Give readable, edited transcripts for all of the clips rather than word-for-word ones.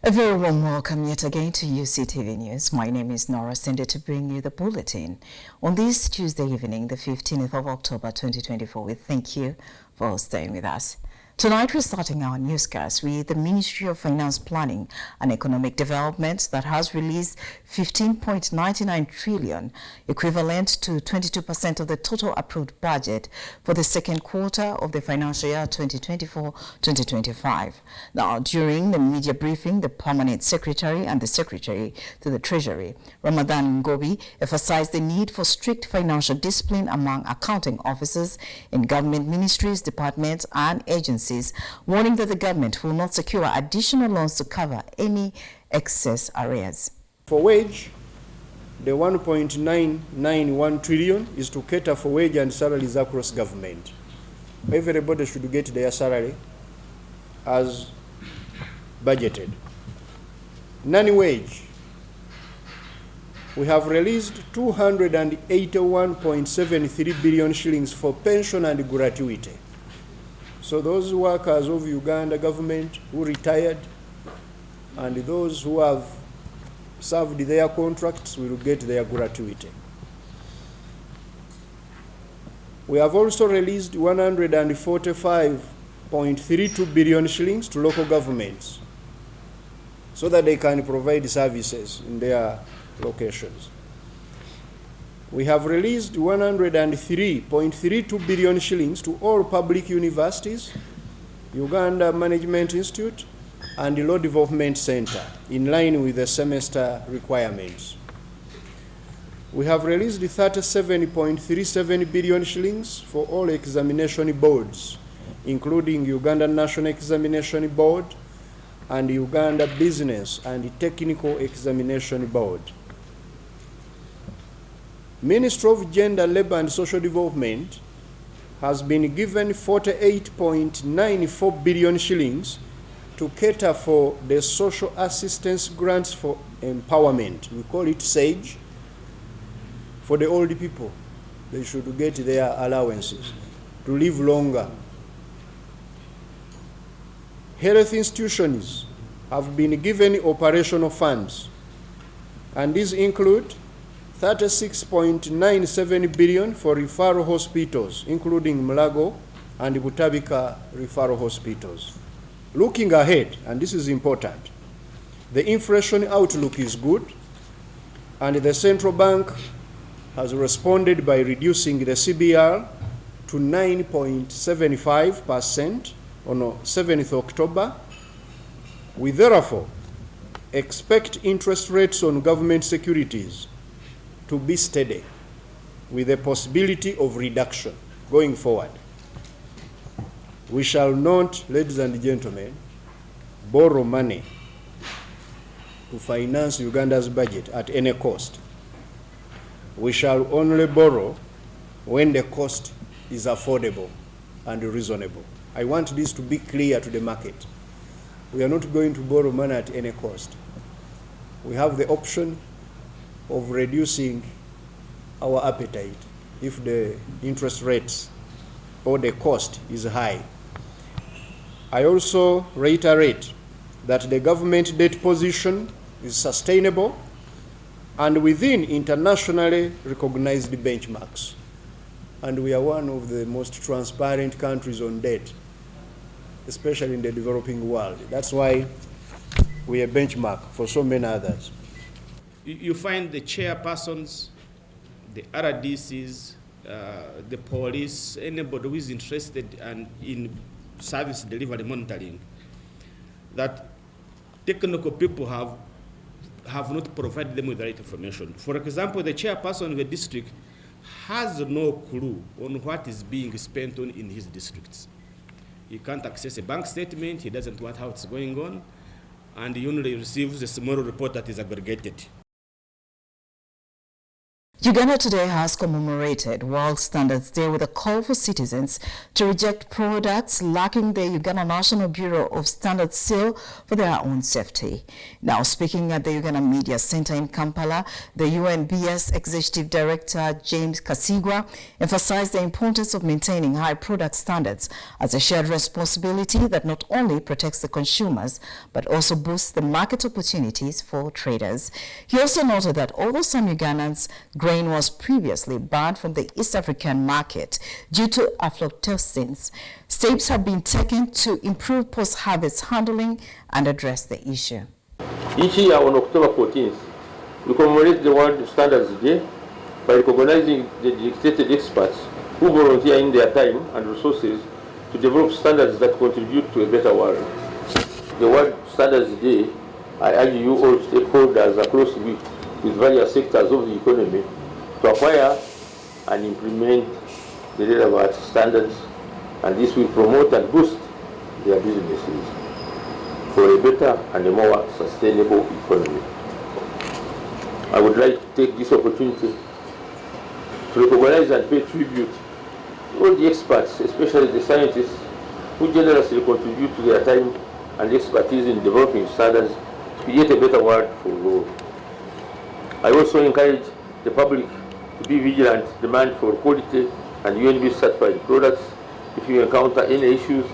A very warm welcome yet again to Uctv News. My name is Nora, sent to bring you the bulletin. On this Tuesday evening, the 15th of October 2024, we thank you for staying with us. Tonight, we're starting our newscast with the Ministry of Finance Planning and Economic Development that has released 15.99 trillion, equivalent to 22% of the total approved budget for the second quarter of the financial year 2024-2025. Now, during the media briefing, the Permanent Secretary and the Secretary to the Treasury, Ramadan Ngobi, emphasized the need for strict financial discipline among accounting officers in government ministries, departments, and agencies, warning that the government will not secure additional loans to cover any excess arrears. For wage, the 1.991 trillion is to cater for wage and salaries across government. Everybody should get their salary as budgeted. Non-wage, we have released 281.73 billion shillings for pension and gratuity. So those workers of Uganda government who retired and those who have served their contracts will get their gratuity. We have also released 145.32 billion shillings to local governments so that they can provide services in their locations. We have released 103.32 billion shillings to all public universities, Uganda Management Institute, and the Law Development Center, in line with the semester requirements. We have released 37.37 billion shillings for all examination boards, including Uganda National Examination Board and Uganda Business and Technical Examination Board. Ministry of Gender, Labour and Social Development has been given 48.94 billion shillings to cater for the social assistance grants for empowerment. We call it SAGE. For the old people, they should get their allowances to live longer. Health institutions have been given operational funds, and these include 36.97 billion for referral hospitals, including Mulago and Butabika referral hospitals. Looking ahead, and this is important, the inflation outlook is good, and the central bank has responded by reducing the CBR to 9.75% on 7th October. We therefore expect interest rates on government securities to be steady, with a possibility of reduction going forward. We shall not, ladies and gentlemen, borrow money to finance Uganda's budget at any cost. We shall only borrow when the cost is affordable and reasonable. I want this to be clear to the market. We are not going to borrow money at any cost. We have the option of reducing our appetite if the interest rates or the cost is high. I also reiterate that the government debt position is sustainable and within internationally recognized benchmarks. And we are one of the most transparent countries on debt, especially in the developing world. That's why we are a benchmark for so many others. You find the chairpersons, the RDCs, the police, anybody who is interested in service delivery monitoring, that technical people have not provided them with the right information. For example, the chairperson of the district has no clue on what is being spent on in his districts. He can't access a bank statement, he doesn't know how it's going on, and he only receives a small report that is aggregated. Uganda today has commemorated World Standards Day with a call for citizens to reject products lacking the Uganda National Bureau of Standards seal for their own safety. Now, speaking at the Uganda Media Center in Kampala, the UNBS Executive Director James Kasigwa emphasized the importance of maintaining high product standards as a shared responsibility that not only protects the consumers but also boosts the market opportunities for traders. He also noted that although some Ugandans grain was previously banned from the East African market due to aflatoxins, steps have been taken to improve post-harvest handling and address the issue. Each year on October 14th, we commemorate the World Standards Day by recognizing the dedicated experts who volunteer in their time and resources to develop standards that contribute to a better world. The World Standards Day, I urge you all stakeholders across with various sectors of the economy to acquire and implement the relevant standards, and this will promote and boost their businesses for a better and a more sustainable economy. I would like to take this opportunity to recognize and pay tribute to all the experts, especially the scientists, who generously contribute to their time and expertise in developing standards to create a better world for all. I also encourage the public to be vigilant, demand for quality and UNB certified products. If you encounter any issues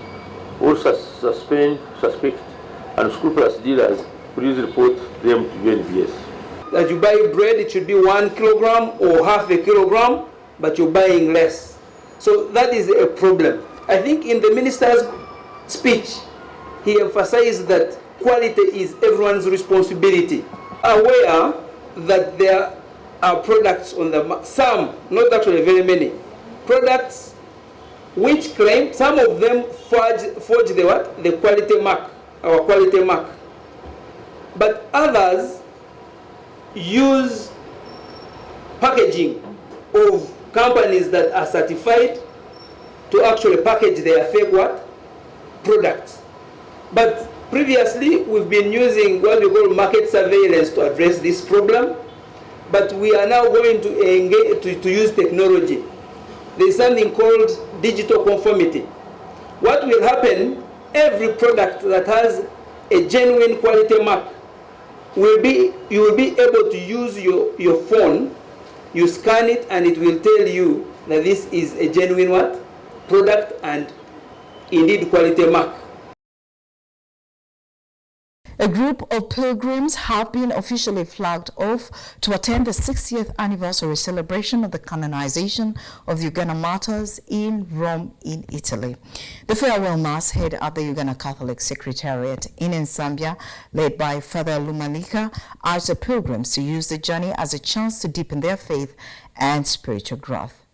or suspect unscrupulous dealers, please report them to UNBS. As you buy bread, it should be 1 kilogram or half a kilogram, but you're buying less. So that is a problem. I think in the minister's speech, he emphasized that quality is everyone's responsibility. Aware that there are products on the some, not actually very many, products which claim, some of them forge the what? The quality mark, our quality mark. But others use packaging of companies that are certified to actually package their fake what? Products. But previously, we've been using what we call market surveillance to address this problem, but we are now going to engage to use technology. There is something called digital conformity. What will happen, every product that has a genuine quality mark, you will be able to use your phone, you scan it, and it will tell you that this is a genuine what? Product and indeed quality mark. A group of pilgrims have been officially flagged off to attend the 60th anniversary celebration of the canonization of the Uganda martyrs in Rome in Italy. The farewell mass held at the Uganda Catholic Secretariat in Nsambya, led by Father Lumalika, urged the pilgrims to use the journey as a chance to deepen their faith and spiritual growth.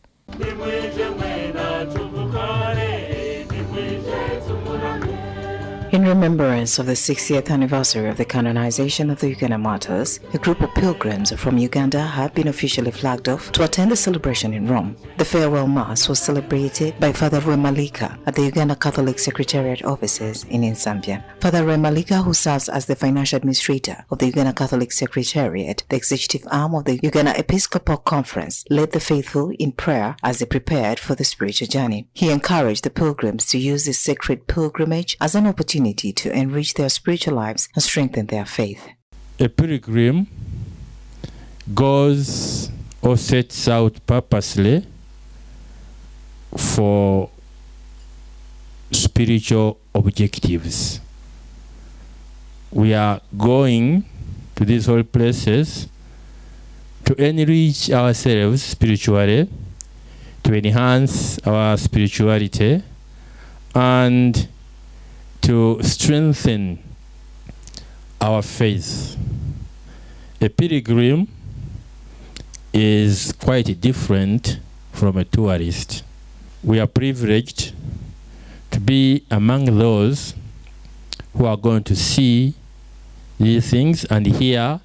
In remembrance of the 60th anniversary of the canonization of the Uganda martyrs, a group of pilgrims from Uganda have been officially flagged off to attend the celebration in Rome. The farewell mass was celebrated by Father Lumalika at the Uganda Catholic Secretariat offices in Nsambya. Father Lumalika, who serves as the financial administrator of the Uganda Catholic Secretariat, the executive arm of the Uganda Episcopal Conference, led the faithful in prayer as they prepared for the spiritual journey. He encouraged the pilgrims to use this sacred pilgrimage as an opportunity to enrich their spiritual lives and strengthen their faith. A pilgrim goes or sets out purposely for spiritual objectives. We are going to these holy places to enrich ourselves spiritually, to enhance our spirituality, and to strengthen our faith. A pilgrim is quite different from a tourist. We are privileged to be among those who are going to see these things and hear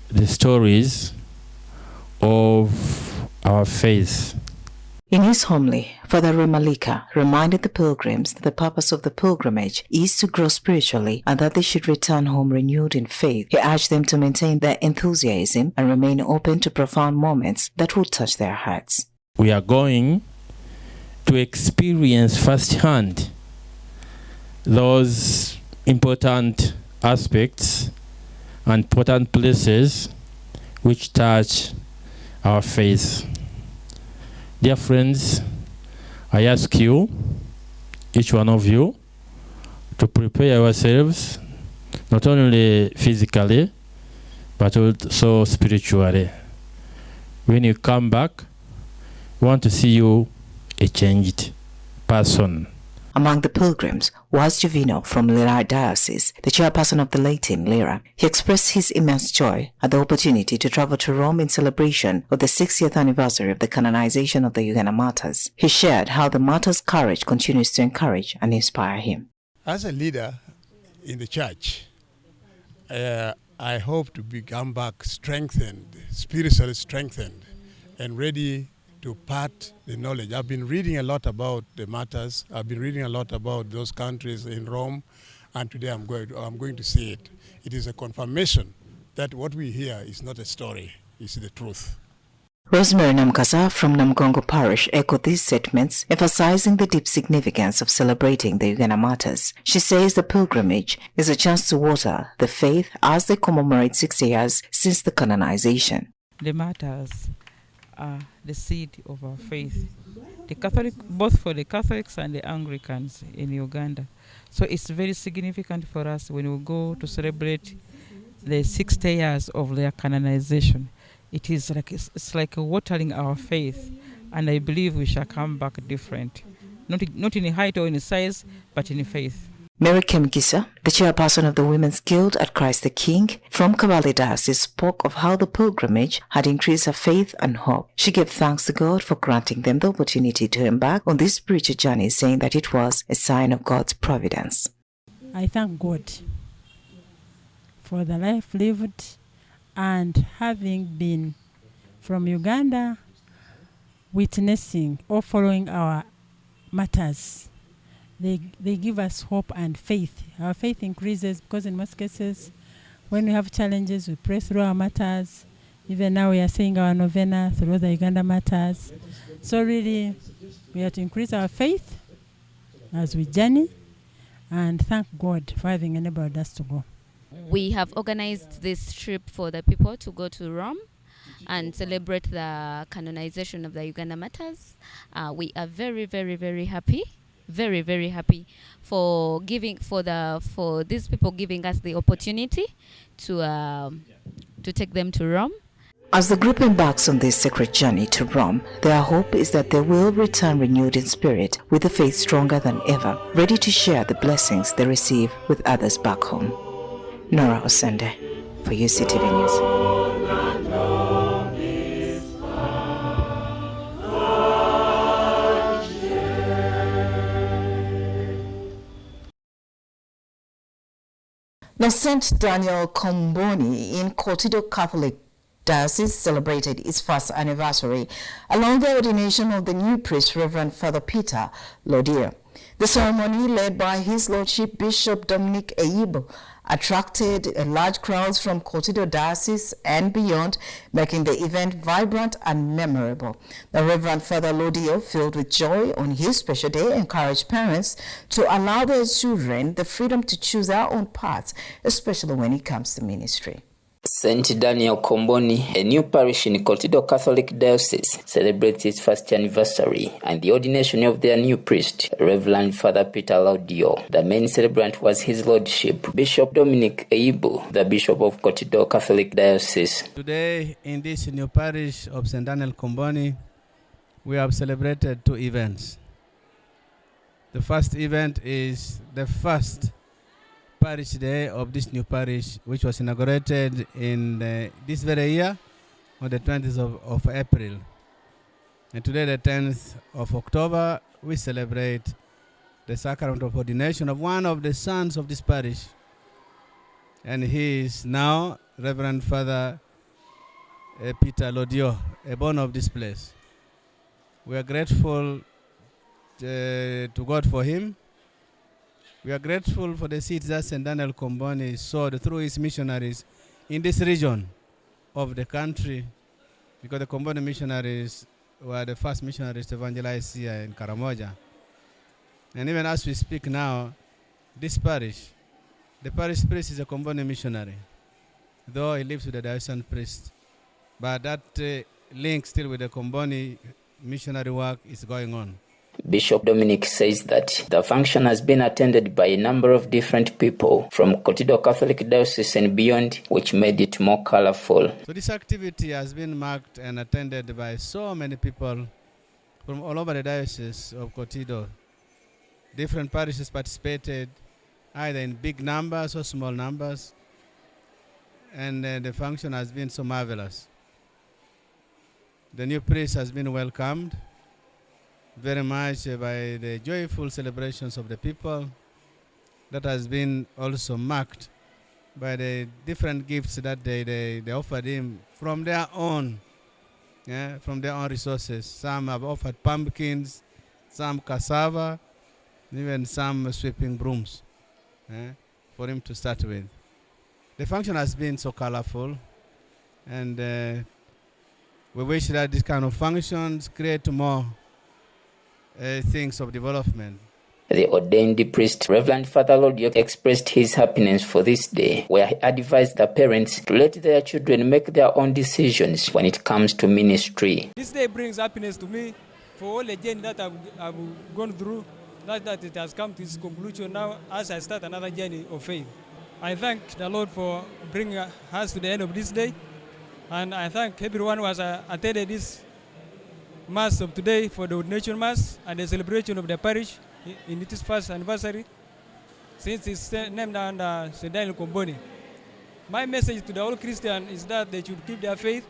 the stories of our faith. In his homily, Father Remalika reminded the pilgrims that the purpose of the pilgrimage is to grow spiritually and that they should return home renewed in faith. He urged them to maintain their enthusiasm and remain open to profound moments that will touch their hearts. We are going to experience firsthand those important aspects and important places which touch our faith. Dear friends, I ask you, each one of you, to prepare yourselves, not only physically, but also spiritually. When you come back, we want to see you a changed person. Among the pilgrims was Jovino from Lira Diocese, the chairperson of the Latin Lira. He expressed his immense joy at the opportunity to travel to Rome in celebration of the 60th anniversary of the canonization of the Uganda martyrs. He shared how the martyrs' courage continues to encourage and inspire him. As a leader in the church, I hope to become back strengthened, spiritually strengthened, and ready to part the knowledge. I've been reading a lot about the matters. I've been reading a lot about those countries in Rome, and today I'm going to see it. It is a confirmation that what we hear is not a story, it's the truth. Rosemary Namkasa from Namgongo Parish echoed these statements, emphasizing the deep significance of celebrating the Uganda martyrs. She says the pilgrimage is a chance to water the faith as they commemorate 60 years since the canonization. The martyrs are the seed of our faith, both for the Catholics and the Anglicans in Uganda. So it's very significant for us when we go to celebrate the 60 years of their canonization. It's like watering our faith, and I believe we shall come back different, not in height or in size, but in faith. Mary Kemgisa, the chairperson of the Women's Guild at Christ the King from Kabale Diocese, spoke of how the pilgrimage had increased her faith and hope. She gave thanks to God for granting them the opportunity to embark on this spiritual journey, saying that it was a sign of God's providence. I thank God for the life lived, and having been from Uganda, witnessing or following our matters. They give us hope and faith. Our faith increases because in most cases, when we have challenges, we pray through our matters. Even now we are saying our novena through the Uganda matters. So really, we have to increase our faith as we journey, and thank God for having enabled us to go. We have organized this trip for the people to go to Rome and celebrate the canonization of the Uganda martyrs. We are very, very, very happy. Very, very happy for these people giving us the opportunity to take them to Rome. As the group embarks on this sacred journey to Rome, their hope is that they will return renewed in spirit, with a faith stronger than ever, ready to share the blessings they receive with others back home. Nora Osende for Uctv News. Now, St. Daniel Komboni in Kotido Catholic Diocese celebrated its first anniversary along the ordination of the new priest, Reverend Father Peter Lodio. The ceremony, led by His Lordship Bishop Dominic Eibo, attracted large crowds from Kotido Diocese and beyond, making the event vibrant and memorable. The Reverend Father Lodio, filled with joy on his special day, encouraged parents to allow their children the freedom to choose their own paths, especially when it comes to ministry. St. Daniel Komboni, a new parish in Kotido Catholic Diocese, celebrates its first anniversary and the ordination of their new priest, Reverend Father Peter Laudio. The main celebrant was His Lordship, Bishop Dominic Eibu, the Bishop of Kotido Catholic Diocese. Today, in this new parish of St. Daniel Komboni, we have celebrated two events. The first event is the first parish day of this new parish, which was inaugurated in this very year on the 20th of April. And today, the 10th of October, we celebrate the sacrament of ordination of one of the sons of this parish. And he is now Reverend Father Peter Lodio, a born of this place. We are grateful to God for him. We are grateful for the seeds that St. Daniel Comboni sowed through his missionaries in this region of the country, because the Comboni missionaries were the first missionaries to evangelize here in Karamoja. And even as we speak now, this parish, the parish priest is a Comboni missionary, though he lives with the diocesan priest. But that link still with the Comboni missionary work is going on. Bishop Dominic says that the function has been attended by a number of different people from Kotido Catholic Diocese and beyond, which made it more colorful. So this activity has been marked and attended by so many people from all over the diocese of Kotido. Different parishes participated, either in big numbers or small numbers, and the function has been so marvelous. The new priest has been welcomed very much by the joyful celebrations of the people. That has been also marked by the different gifts that they offered him from their own resources. Some have offered pumpkins, some cassava, even some sweeping brooms for him to start with. The function has been so colorful, and we wish that these kind of functions create more things of development. The ordained priest, Reverend Father Laudio, expressed his happiness for this day, where he advised the parents to let their children make their own decisions when it comes to ministry. This day brings happiness to me for all the journey that I've gone through, that it has come to its conclusion now as I start another journey of faith. I thank the Lord for bringing us to the end of this day, and I thank everyone who has attended this Mass of today for the ordination Mass and the celebration of the parish in its first anniversary since it's named under St. Daniel Comboni. My message to the all Christians is that they should keep their faith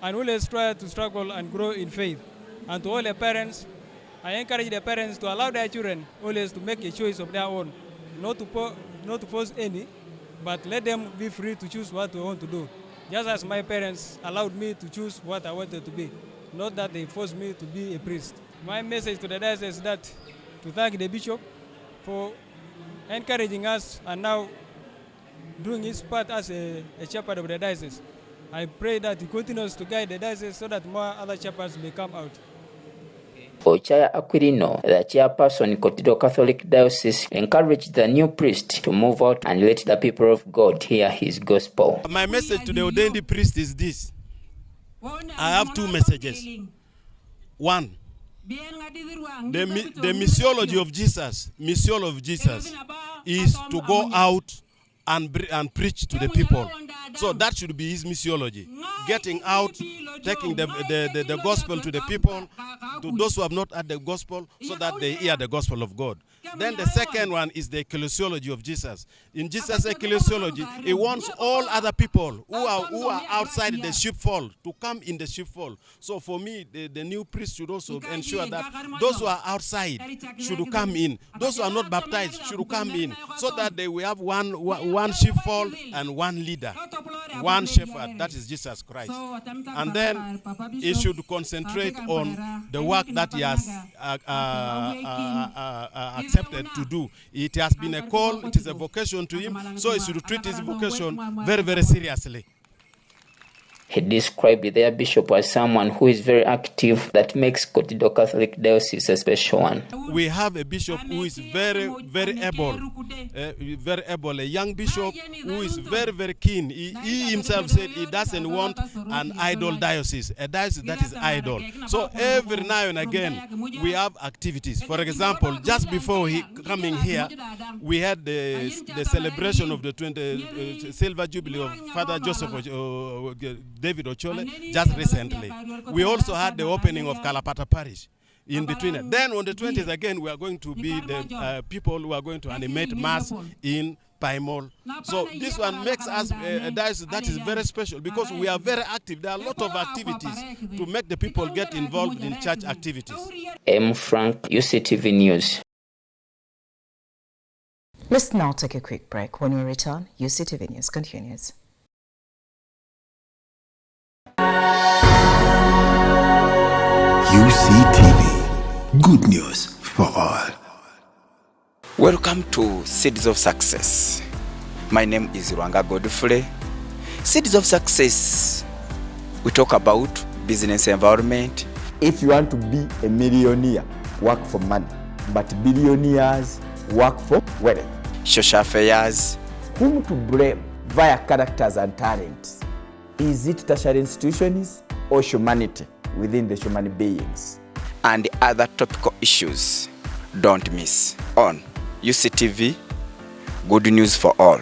and always try to struggle and grow in faith. And to all the parents, I encourage the parents to allow their children always to make a choice of their own, not to force any, but let them be free to choose what they want to do. Just as my parents allowed me to choose what I wanted to be, not that they forced me to be a priest. My message to the diocese is that to thank the bishop for encouraging us and now doing his part as a shepherd of the diocese. I pray that he continues to guide the diocese so that more other shepherds may come out. Ochaya Aquilino, the chairperson Kotido Catholic Diocese, encouraged the new priest to move out and let the people of God hear his gospel. My message to the ordained priest is this. I have two messages. One, the missiology of Jesus is to go out and preach to the people. So that should be his missiology. Getting out, taking the gospel to the people, to those who have not heard the gospel, so that they hear the gospel of God. Then the second one is the ecclesiology of Jesus. In Jesus' ecclesiology, he wants all other people who are outside the sheepfold to come in the sheepfold. So for me, the new priest should also ensure that those who are outside should come in. Those who are not baptized should come in, so that they will have one sheepfold and one leader, one shepherd, that is Jesus Christ. And then he should concentrate on the work that he has accepted to do. It has been a call, it is a vocation to him, so he should treat his vocation very, very seriously. He described their bishop as someone who is very active, that makes Kotido Catholic Diocese a special one. We have a bishop who is very, very able, a young bishop who is very, very keen. He himself said he doesn't want an idle diocese, a diocese that is idle. So every now and again, we have activities. For example, just before coming here, we had the celebration of the 20th Silver Jubilee of Father Joseph David Ochole just recently. We also had the opening of Kalapata Parish in between it. Then on the 20th again, we are going to be the people who are going to animate Mass in Paimol. So this one makes us a diocese that is very special because we are very active. There are a lot of activities to make the people get involved in church activities. M. Frank, UCTV News. Let's now take a quick break. When we return, UCTV News continues. UCTV. Good news for all. Welcome to Seeds of Success. My name is Rwanga Godfrey. Seeds of Success, we talk about business environment. If you want to be a millionaire, work for money. But billionaires work for wealth. Social affairs. Whom to blame via characters and talents? Is it tertiary institutions or humanity within the human beings? And other topical issues. Don't miss on UCTV. Good news for all.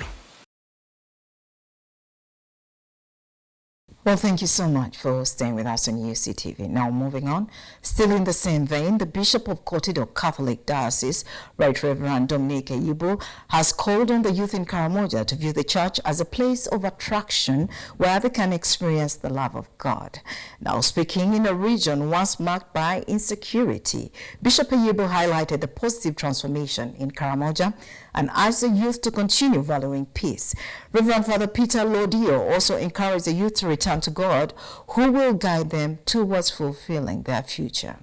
Well, thank you so much for staying with us on UCTV. Now, moving on, still in the same vein, the Bishop of Kotido Catholic Diocese, Right Reverend Dominic Ayibo, has called on the youth in Karamoja to view the church as a place of attraction where they can experience the love of God. Now, speaking in a region once marked by insecurity, Bishop Ayibo highlighted the positive transformation in Karamoja and urged the youth to continue valuing peace. Reverend Father Peter Lodio also encouraged the youth to return to God, who will guide them towards fulfilling their future.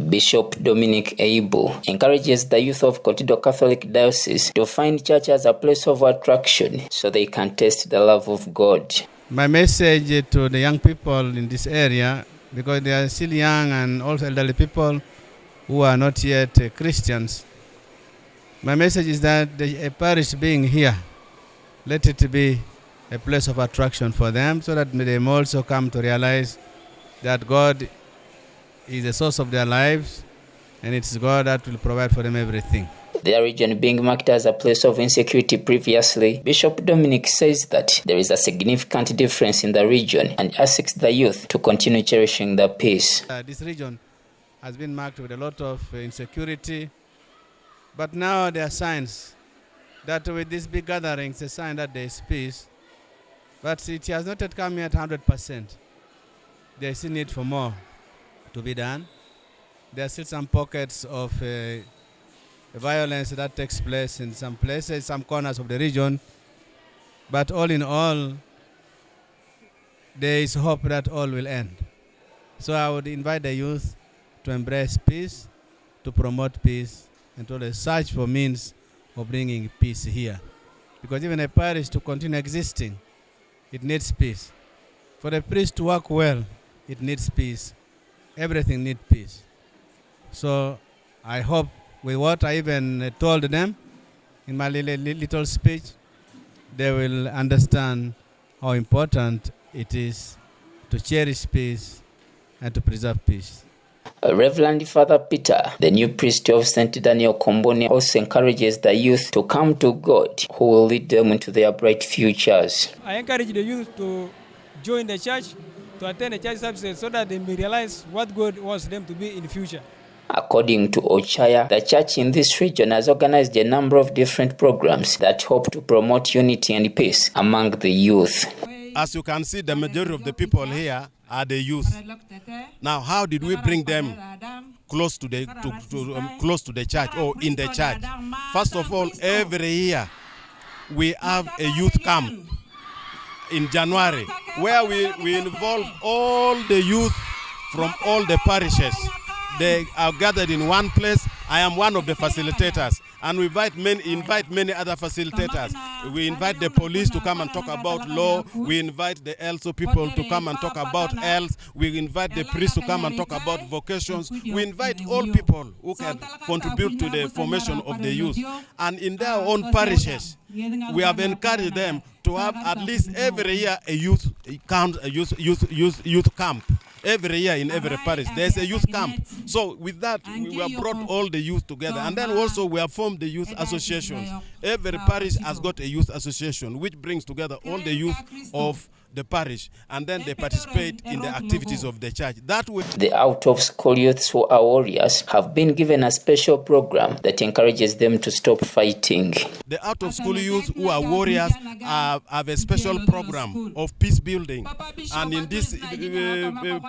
Bishop Dominic Ayibo encourages the youth of Kotido Catholic Diocese to find church as a place of attraction so they can taste the love of God. My message to the young people in this area, because they are still young and also elderly people who are not yet Christians, my message is that a parish being here, let it be a place of attraction for them so that they may also come to realize that God is the source of their lives and it's God that will provide for them everything. Their region being marked as a place of insecurity previously, Bishop Dominic says that there is a significant difference in the region and asks the youth to continue cherishing the peace. This region has been marked with a lot of insecurity, but now there are signs that with these big gatherings, a sign that there is peace, but it has not yet come yet 100%. There is still need for more to be done. There are still some pockets of violence that takes place in some places, some corners of the region, but all in all, there is hope that all will end. So I would invite the youth to embrace peace, to promote peace, and to search for means of bringing peace here. Because even a parish to continue existing, it needs peace. For the priest to work well, it needs peace. Everything needs peace. So I hope with what I even told them in my little speech, they will understand how important it is to cherish peace and to preserve peace. Reverend Father Peter, the new priest of St. Daniel Komboni, also encourages the youth to come to God, who will lead them into their bright futures. I encourage the youth to join the church, to attend the church services so that they may realize what God wants them to be in the future. According to Ochaya, the church in this region has organized a number of different programs that hope to promote unity and peace among the youth. As you can see, the majority of the people here are the youth. Now, how did we bring them close to the close to the church or in the church? First of all, every year we have a youth camp in January where we involve all the youth from all the parishes. They are gathered in one place. I am one of the facilitators, and we invite many other facilitators. We invite the police to come and talk about law. We invite the ELSO people to come and talk about health. We invite the priests to come and talk about vocations. We invite all people who can contribute to the formation of the youth. And in their own parishes, we have encouraged them to have at least every year a youth camp. Every year in every parish, there's a youth camp. So with that, we have brought all the youth together. And then also we have formed the youth associations. Every parish has got a youth association, which brings together all the youth of the parish, and then they participate in the activities of the church. That way, the out-of-school youths who are warriors have been given a special program that encourages them to stop fighting. The out-of-school youth who are warriors have a special program of peace building, and in this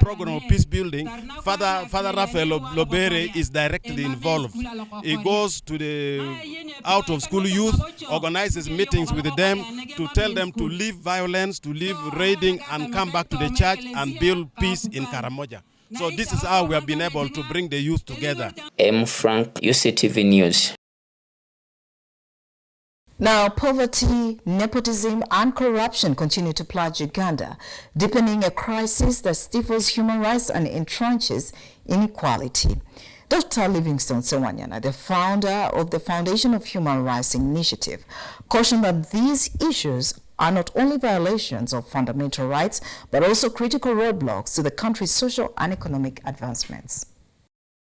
program of peace building, Father Raphael Lobere is directly involved. He goes to the out-of-school youth, organizes meetings with them to tell them to leave violence, to leave raiding, and come back to the church and build peace in Karamoja. So this is how we have been able to bring the youth together. M. Frank, UCTV News. Now, poverty, nepotism, and corruption continue to plague Uganda, deepening a crisis that stifles human rights and entrenches inequality. Dr. Livingstone Sewanyana, the founder of the Foundation of Human Rights Initiative, cautioned that these issues are not only violations of fundamental rights, but also critical roadblocks to the country's social and economic advancements.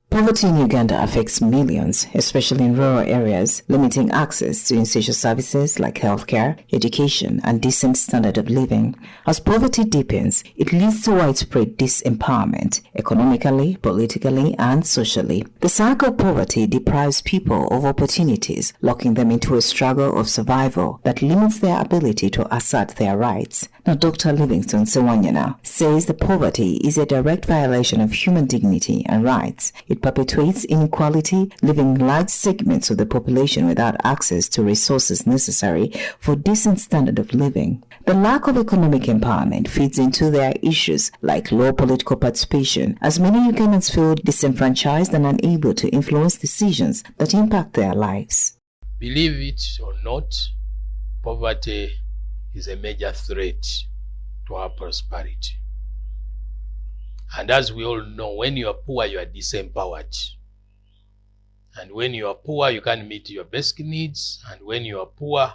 Poverty in Uganda affects millions, especially in rural areas, limiting access to essential services like healthcare, education, and decent standard of living. As poverty deepens, it leads to widespread disempowerment, economically, politically, and socially. The cycle of poverty deprives people of opportunities, locking them into a struggle of survival that limits their ability to assert their rights. Now, Dr. Livingstone Sewanyana says the poverty is a direct violation of human dignity and rights. It perpetuates inequality, leaving large segments of the population without access to resources necessary for decent standard of living. The lack of economic empowerment feeds into their issues like low political participation, as many Ugandans feel disenfranchised and unable to influence decisions that impact their lives. Believe it or not, poverty is a major threat to our prosperity. And as we all know, when you are poor, you are disempowered. And when you are poor, you can't meet your basic needs. And when you are poor,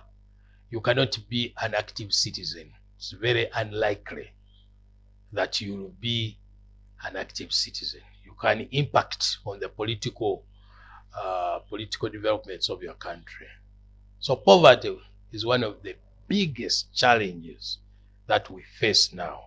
you cannot be an active citizen. It's very unlikely that you will be an active citizen. You can impact on the political developments of your country. So poverty is one of the biggest challenges that we face now.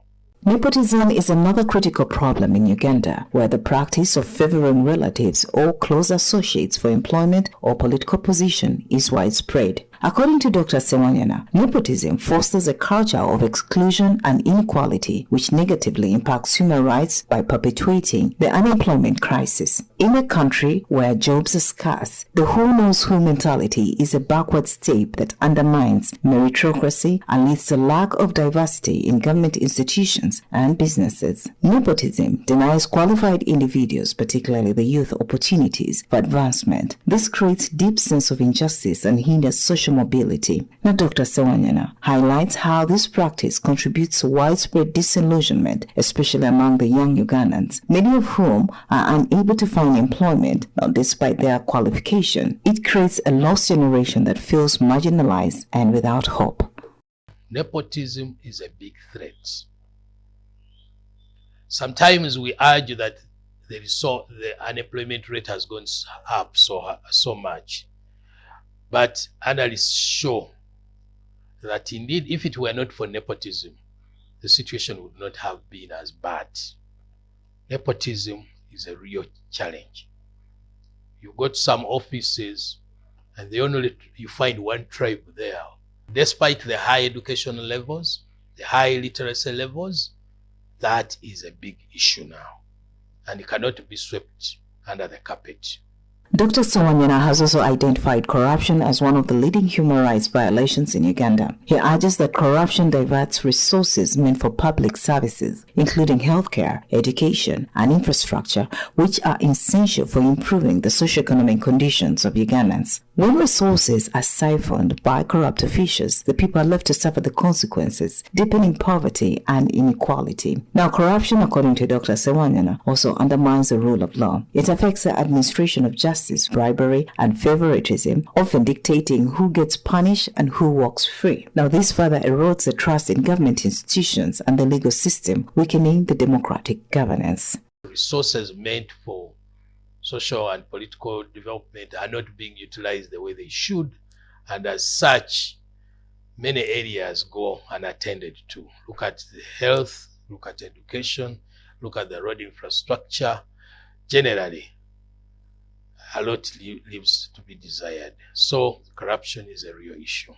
Nepotism is another critical problem in Uganda, where the practice of favoring relatives or close associates for employment or political position is widespread. According to Dr. Sewanyana, nepotism fosters a culture of exclusion and inequality, which negatively impacts human rights by perpetuating the unemployment crisis. In a country where jobs are scarce, the who knows who mentality is a backward step that undermines meritocracy and leads to lack of diversity in government institutions and businesses. Nepotism denies qualified individuals, particularly the youth, opportunities for advancement. This creates deep sense of injustice and hinders social mobility. Now, Dr. Sewanyana highlights how this practice contributes to widespread disillusionment, especially among the young Ugandans, many of whom are unable to find employment, not despite their qualification. It creates a lost generation that feels marginalized and without hope. Nepotism is a big threat. Sometimes we argue that the unemployment rate has gone up so much. But analysts show that indeed, if it were not for nepotism, the situation would not have been as bad. Nepotism is a real challenge. You got some offices and you find one tribe there. Despite the high educational levels, the high literacy levels, that is a big issue now. And it cannot be swept under the carpet. Dr. Sewanyana has also identified corruption as one of the leading human rights violations in Uganda. He urges that corruption diverts resources meant for public services, including healthcare, education, and infrastructure, which are essential for improving the socioeconomic conditions of Ugandans. When resources are siphoned by corrupt officials, the people are left to suffer the consequences, deepening poverty and inequality. Now, corruption, according to Dr. Sewanyana, also undermines the rule of law. It affects the administration of justice, bribery, and favoritism, often dictating who gets punished and who walks free. Now, this further erodes the trust in government institutions and the legal system, weakening the democratic governance. Resources meant for social and political development are not being utilized the way they should, and as such, many areas go unattended to. Look at the health, look at education, look at the road infrastructure. Generally, a lot leaves to be desired. So corruption is a real issue.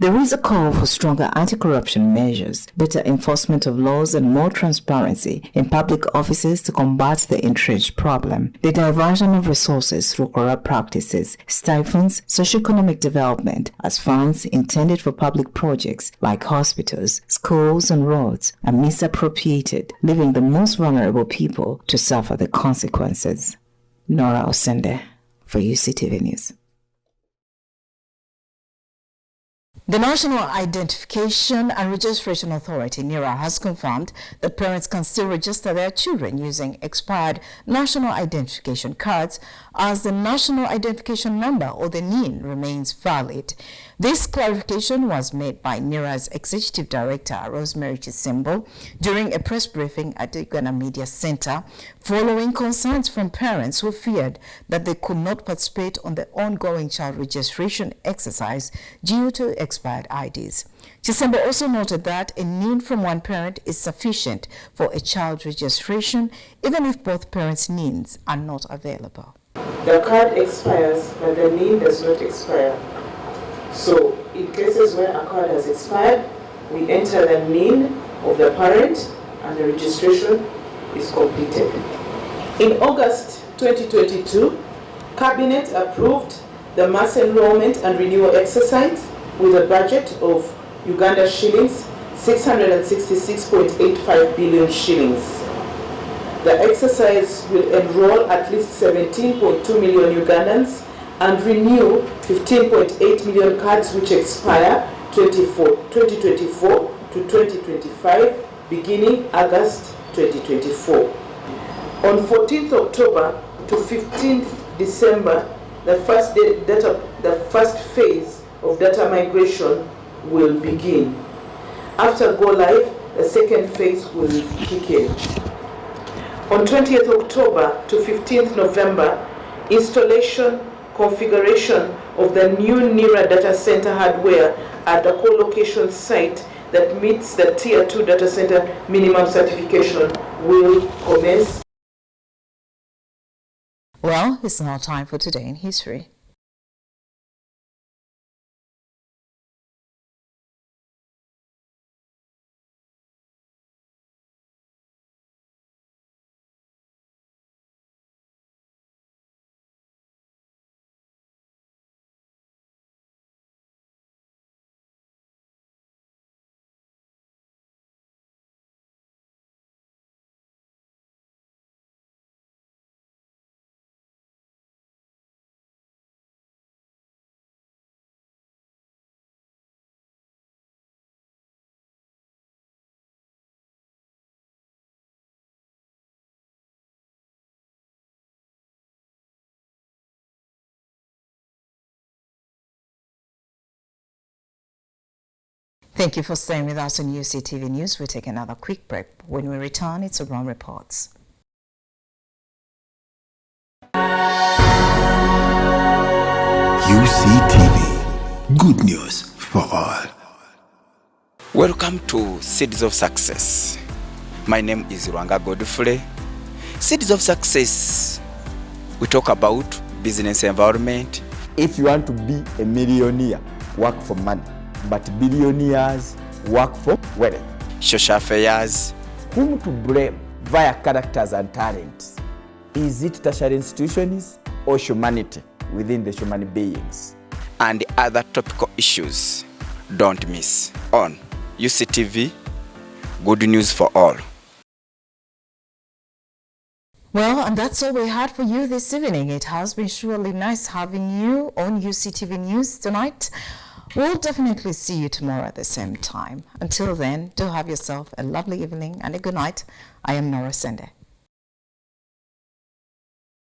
There is a call for stronger anti-corruption measures, better enforcement of laws, and more transparency in public offices to combat the entrenched problem. The diversion of resources through corrupt practices stifles socioeconomic development, as funds intended for public projects like hospitals, schools, and roads are misappropriated, leaving the most vulnerable people to suffer the consequences. Nora Osende for UCTV News. The National Identification and Registration Authority, NIRA, has confirmed that parents can still register their children using expired national identification cards as the National Identification Number, or the NIN, remains valid. This clarification was made by NIRA's Executive Director, Rosemary Chisimbo, during a press briefing at the Uganda Media Center, following concerns from parents who feared that they could not participate on the ongoing child registration exercise due to expired IDs. Chisimbo also noted that a NIN from one parent is sufficient for a child registration, even if both parents' NINs are not available. The card expires, but the NIN does not expire. So, in cases where a card has expired, we enter the NIN of the parent and the registration is completed. In August 2022, Cabinet approved the mass enrollment and renewal exercise with a budget of Uganda shillings 666.85 billion shillings. The exercise will enroll at least 17.2 million Ugandans and renew 15.8 million cards which expire 2024 to 2025, beginning August 2024. On 14th October to 15th December, the first phase of data migration will begin. After go live, the second phase will kick in. On 20th October to 15th November, installation, configuration of the new NIRA data center hardware at the co-location site that meets the Tier 2 data center minimum certification will commence. Well, it's now time for Today in History. Thank you for staying with us on UCTV News. We'll take another quick break. When we return, it's Around Reports. UCTV, good news for all. Welcome to Seeds of Success. My name is Rwanga Godfrey. Seeds of Success, we talk about business environment. If you want to be a millionaire, work for money. But billionaires work for wealth. Social affairs. Whom to blame via characters and talents? Is it tertiary institutions or humanity within the human beings? And other topical issues. Don't miss on UCTV, good news for all. Well, and that's all we had for you this evening. It has been surely nice having you on UCTV News tonight. We'll definitely see you tomorrow at the same time. Until then, do have yourself a lovely evening and a good night. I am Nora Sende.